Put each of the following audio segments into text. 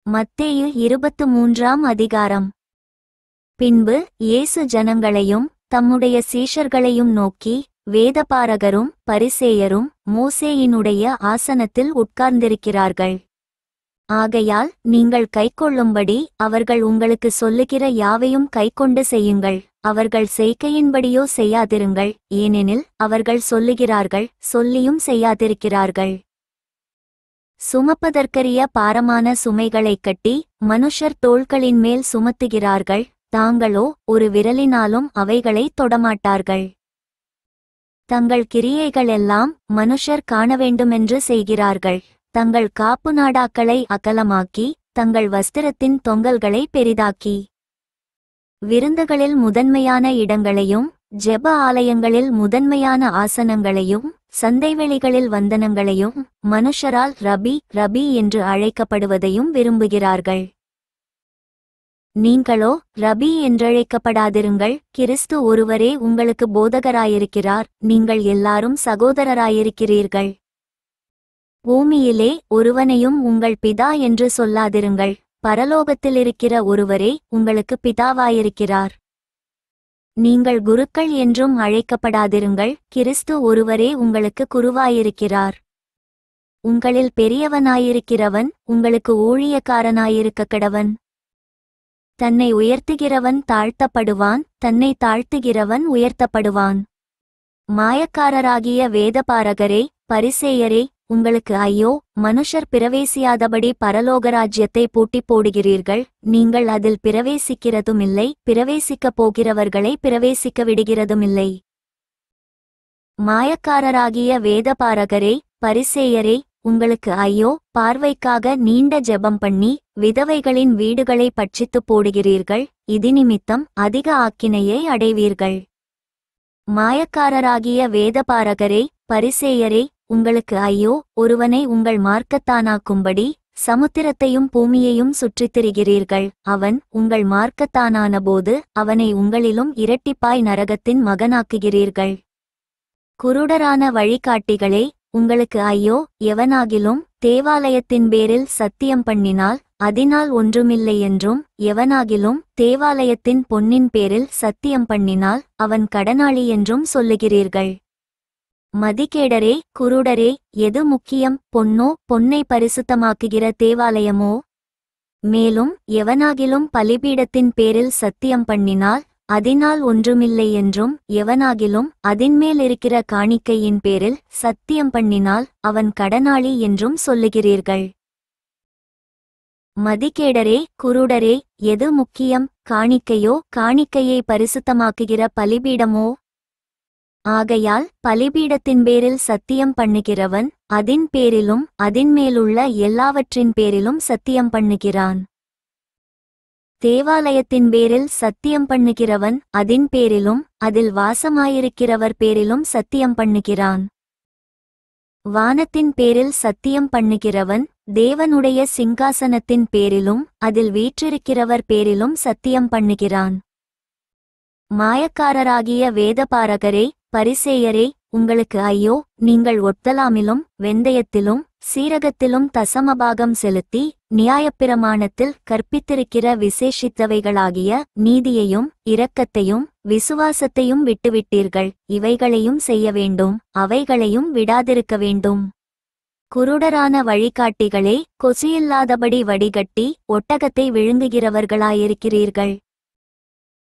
மத்தேயு 23ஆம் அதிகாரம். பின்பு இயேசு ஜனங்களையும் தம்முடைய சீஷர்களையும் நோக்கி, வேதபாரகரும் பரிசேயரும் மோசேயினுடைய ஆசனத்தில் உட்கார்ந்திருக்கிறார்கள். ஆகையால் நீங்கள் கைக்கொள்ளும்படி அவர்கள் உங்களுக்கு சொல்லுகிற யாவையும் கைக்கொண்டு செய்யுங்கள். அவர்கள் செய்கையின்படியோ செய்யாதிருங்கள், ஏனெனில் அவர்கள் சொல்லுகிறார்கள், சொல்லியும் செய்யாதிருக்கிறார்கள். சுமப்பதற்கரிய பாரமான சுமைகளைக் கட்டி மனுஷர் தோள்களின் மேல் சுமத்துகிறார்கள், தாங்களோ ஒரு விரலினாலும் அவைகளை தொடமாட்டார்கள். தங்கள் கிரியைகளெல்லாம் மனுஷர் காணவேண்டுமென்று செய்கிறார்கள். தங்கள் காப்பு நாடாக்களை அகலமாக்கி தங்கள் வஸ்திரத்தின் தொங்கல்களை பெரிதாக்கி விருந்துகளில் முதன்மையான இடங்களையும் ஜெப ஆலயங்களில் முதன்மையான ஆசனங்களையும் சந்தைவெளிகளில் வந்தனங்களையும் மனுஷரால் ரபி ரபி என்று அழைக்கப்படுவதையும் விரும்புகிறார்கள். நீங்களோ ரபி என்றழைக்கப்படாதிருங்கள், கிறிஸ்து ஒருவரே உங்களுக்கு போதகராயிருக்கிறார், நீங்கள் எல்லாரும் சகோதரராயிருக்கிறீர்கள். பூமியிலே ஒருவனையும் உங்கள் பிதா என்று சொல்லாதிருங்கள், பரலோகத்திலிருக்கிற ஒருவரே உங்களுக்கு பிதாவாயிருக்கிறார். நீங்கள் குருக்கள் என்றும் அழைக்கப்படாதிருங்கள், கிறிஸ்து ஒருவரே உங்களுக்கு குருவாயிருக்கிறார். உங்களில் பெரியவனாயிருக்கிறவன் உங்களுக்கு ஊழியக்காரனாயிருக்கக்கடவன். தன்னை உயர்த்துகிறவன் தாழ்த்தப்படுவான், தன்னை தாழ்த்துகிறவன் உயர்த்தப்படுவான். மாயக்காரராகிய வேதபாரகரே பரிசேயரே, உங்களுக்கு ஐயோ, மனுஷர் பிரவேசியாதபடி பரலோகராஜ்யத்தை பூட்டி போடுகிறீர்கள். நீங்கள் அதில் பிரவேசிக்கிறதுமில்லை, பிரவேசிக்கப் போகிறவர்களை பிரவேசிக்க விடுகிறதுமில்லை. மாயக்காரராகிய வேதபாரகரே பரிசேயரே, உங்களுக்கு ஐயோ, பார்வைக்காக நீண்ட ஜெபம் பண்ணி விதவைகளின் வீடுகளை பட்சித்துப் போடுகிறீர்கள், இதினிமித்தம் அதிக ஆக்கினையை அடைவீர்கள். மாயக்காரராகிய வேதபாரகரே பரிசேயரே, உங்களுக்கு ஐயோ, ஒருவனை உங்கள் மார்க்கத்தானாக்கும்படி சமுத்திரத்தையும் பூமியையும் சுற்றித் திரிகிறீர்கள். அவன் உங்கள் மார்க்கத்தானானபோது அவனை உங்களிலும் இரட்டிப்பாய் நரகத்தின் மகனாக்குகிறீர்கள். குருடரான வழிகாட்டிகளே, உங்களுக்கு ஐயோ, எவனாகிலும் தேவாலயத்தின் பேரில் சத்தியம் பண்ணினால் அதனால் ஒன்றுமில்லை என்றும், எவனாகிலும் தேவாலயத்தின் பொன்னின் பேரில் சத்தியம் பண்ணினால் அவன் கடனாளி என்றும் சொல்லுகிறீர்கள். மதிகேடரே குருடரே, எது முக்கியம், பொன்னோ, பொன்னை பரிசுத்தமாக்குகிற தேவாலயமோ? மேலும் எவனாகிலும் பலிபீடத்தின் பேரில் சத்தியம் பண்ணினால் அதனால் ஒன்றுமில்லை என்றும், எவனாகிலும் அதின்மேல் இருக்கிற காணிக்கையின் பேரில் சத்தியம் பண்ணினால் அவன் கடனாளி என்றும் சொல்லுகிறீர்கள். மதிகேடரே குருடரே, எது முக்கியம், காணிக்கையோ, காணிக்கையை பரிசுத்தமாக்குகிற பலிபீடமோ? ஆகையால் பலிபீடத்தின் பேரில் சத்தியம் பண்ணுகிறவன் அதின் பேரிலும் அதின்மேலுள்ள எல்லாவற்றின் பேரிலும் சத்தியம் பண்ணுகிறான். தேவாலயத்தின் பேரில் சத்தியம் பண்ணுகிறவன் அதின் பேரிலும் அதில் வாசமாயிருக்கிறவர் பேரிலும் சத்தியம் பண்ணுகிறான். வானத்தின் பேரில் சத்தியம் பண்ணுகிறவன் தேவனுடைய சிங்காசனத்தின் பேரிலும் அதில் வீற்றிருக்கிறவர் பேரிலும் சத்தியம் பண்ணுகிறான். மாயக்காரராகிய வேதபாரகரே பரிசேயரே, உங்களுக்கு ஐயோ, நீங்கள் ஒத்தலாமிலும் வெந்தயத்திலும் சீரகத்திலும் தசமபாகம் செலுத்தி நியாயப்பிரமாணத்தில் கற்பித்திருக்கிற விசேஷித்தவைகளாகிய நீதியையும் இரக்கத்தையும் விசுவாசத்தையும் விட்டுவிட்டீர்கள். இவைகளையும் செய்ய வேண்டும், அவைகளையும் விடாதிருக்க வேண்டும். குருடரான வழிகாட்டிகளே, கொசியில்லாதபடி வடிகட்டி ஒட்டகத்தை விழுங்குகிறவர்களாயிருக்கிறீர்கள்.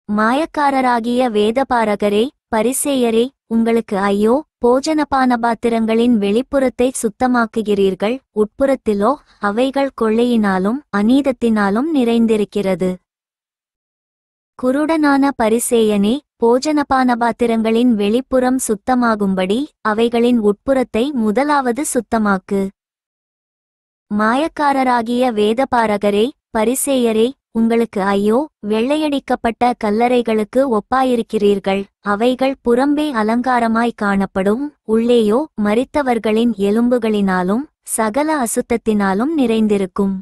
மாயக்காரராகிய வேதபாரகரே பரிசேயரே, உங்களுக்கு ஐயோ, போஜனபான பாத்திரங்களின் வெளிப்புறத்தை சுத்தமாக்குகிறீர்கள், உட்புறத்திலோ அவைகள் கொள்ளையினாலும் அநீதத்தினாலும் நிறைந்திருக்கிறது. குருடனான பரிசேயனே, போஜனபான பாத்திரங்களின் வெளிப்புறம் சுத்தமாகும்படி அவைகளின் உட்புறத்தை முதலாவது சுத்தமாக்கு. மாயக்காரராகிய வேதபாரகரே பரிசேயரே, உங்களுக்கு ஐயோ, வெள்ளையடிக்கப்பட்ட கல்லறைகளுக்கு ஒப்பாயிருக்கிறீர்கள். அவைகள் புறம்பே அலங்காரமாய் காணப்படும், உள்ளேயோ மரித்தவர்களின் எலும்புகளினாலும் சகல அசுத்தத்தினாலும் நிறைந்திருக்கும்.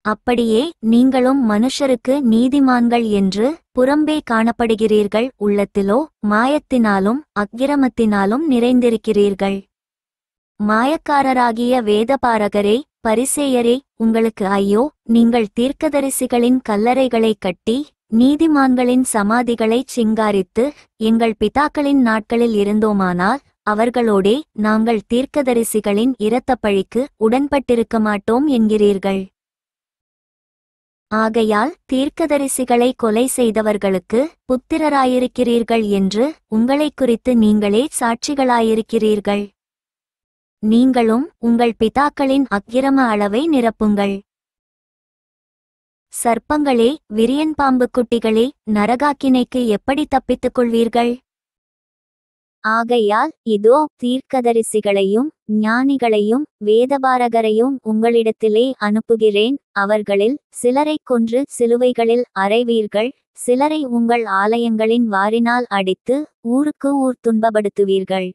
அப்படியே நீங்களும் மனுஷருக்கு நீதிமான்கள் என்று புறம்பே காணப்படுகிறீர்கள், உள்ளத்திலோ மாயத்தினாலும் அக்கிரமத்தினாலும் நிறைந்திருக்கிறீர்கள். மாயக்காரராகிய வேதபாரகரே, பரிசேயரே, உங்களுக்கு ஐயோ! நீங்கள் தீர்க்கதரிசிகளின் கல்லறைகளைக் கட்டி நீதிமான்களின் சமாதிகளைச் சிங்காரித்து எங்கள் பிதாக்களின் நாட்களில் இருந்தோமானால் அவர்களோடே நாங்கள் தீர்க்கதரிசிகளின் இரத்தப்பழிக்கு உடன்பட்டிருக்க மாட்டோம் என்கிறீர்கள். ஆகையால் தீர்க்கதரிசிகளை கொலை செய்தவர்களுக்கு புத்திரராயிருக்கிறீர்கள் என்று உங்களைக் குறித்து நீங்களே சாட்சிகளாயிருக்கிறீர்கள். நீங்களும் உங்கள் பிதாக்களின் அக்கிரம அளவை நிரப்புங்கள். சர்ப்பங்களே, விரியன் பாம்பு குட்டிகளே, நரகாக்கினைக்கு எப்படி தப்பித்துக் கொள்வீர்கள்? ஆகையால் இதோ தீர்க்கதரிசிகளையும் ஞானிகளையும் வேதபாரகரையும் உங்களிடத்திலே அனுப்புகிறேன். அவர்களில் சிலரைக் கொன்று சிலுவைகளில் அறைவீர்கள், சிலரை உங்கள் ஆலயங்களின் வாரினால் அடித்து ஊருக்கு ஊர் துன்பப்படுத்துவீர்கள்.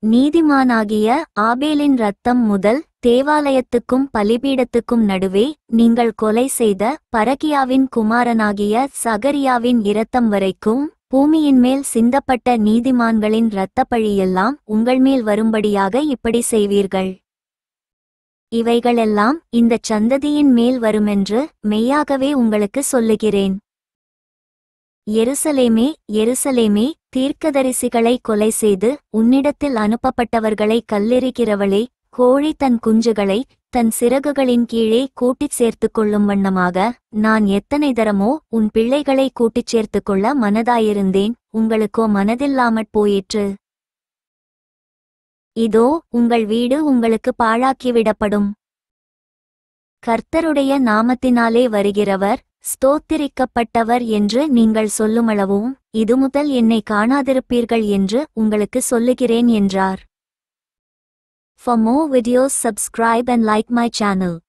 நீதிமானாகிய ஆபேலின் இரத்தம் முதல் தேவாலயத்துக்கும் பலிபீடத்துக்கும் நடுவே நீங்கள் கொலை செய்த பரகியாவின் குமாரனாகிய சகரியாவின் இரத்தம் வரைக்கும் பூமியின் மேல் சிந்தப்பட்ட நீதிமான்களின் இரத்தப்பழியெல்லாம் உங்கள்மேல் வரும்படியாக இப்படி செய்வீர்கள். இவைகளெல்லாம் இந்தச் சந்ததியின் மேல் வருமென்று மெய்யாகவே உங்களுக்கு சொல்லுகிறேன். எருசலேமே, எருசலேமே, தீர்க்கதரிசிகளை கொலை செய்து உன்னிடத்தில் அனுப்பப்பட்டவர்களை கல்லெறிகிறவளே, கோழி தன் குஞ்சுகளை தன் சிறகுகளின் கீழே கூட்டிச் சேர்த்து கொள்ளும் வண்ணமாக நான் எத்தனை தரமோ உன் பிள்ளைகளை கூட்டிச் சேர்த்து கொள்ள மனதாயிருந்தேன், உங்களுக்கோ மனதில்லாமற் போயிற்று. இதோ உங்கள் வீடு உங்களுக்கு பாழாக்கிவிடப்படும். கர்த்தருடைய நாமத்தினாலே வருகிறவர் ஸ்தோத்திரிக்கப்பட்டவர் என்று நீங்கள் சொல்லுமளவும் இதுமுதல் என்னை காணாதிருப்பீர்கள் என்று உங்களுக்கு சொல்லுகிறேன் என்றார். For more videos, subscribe and like my channel.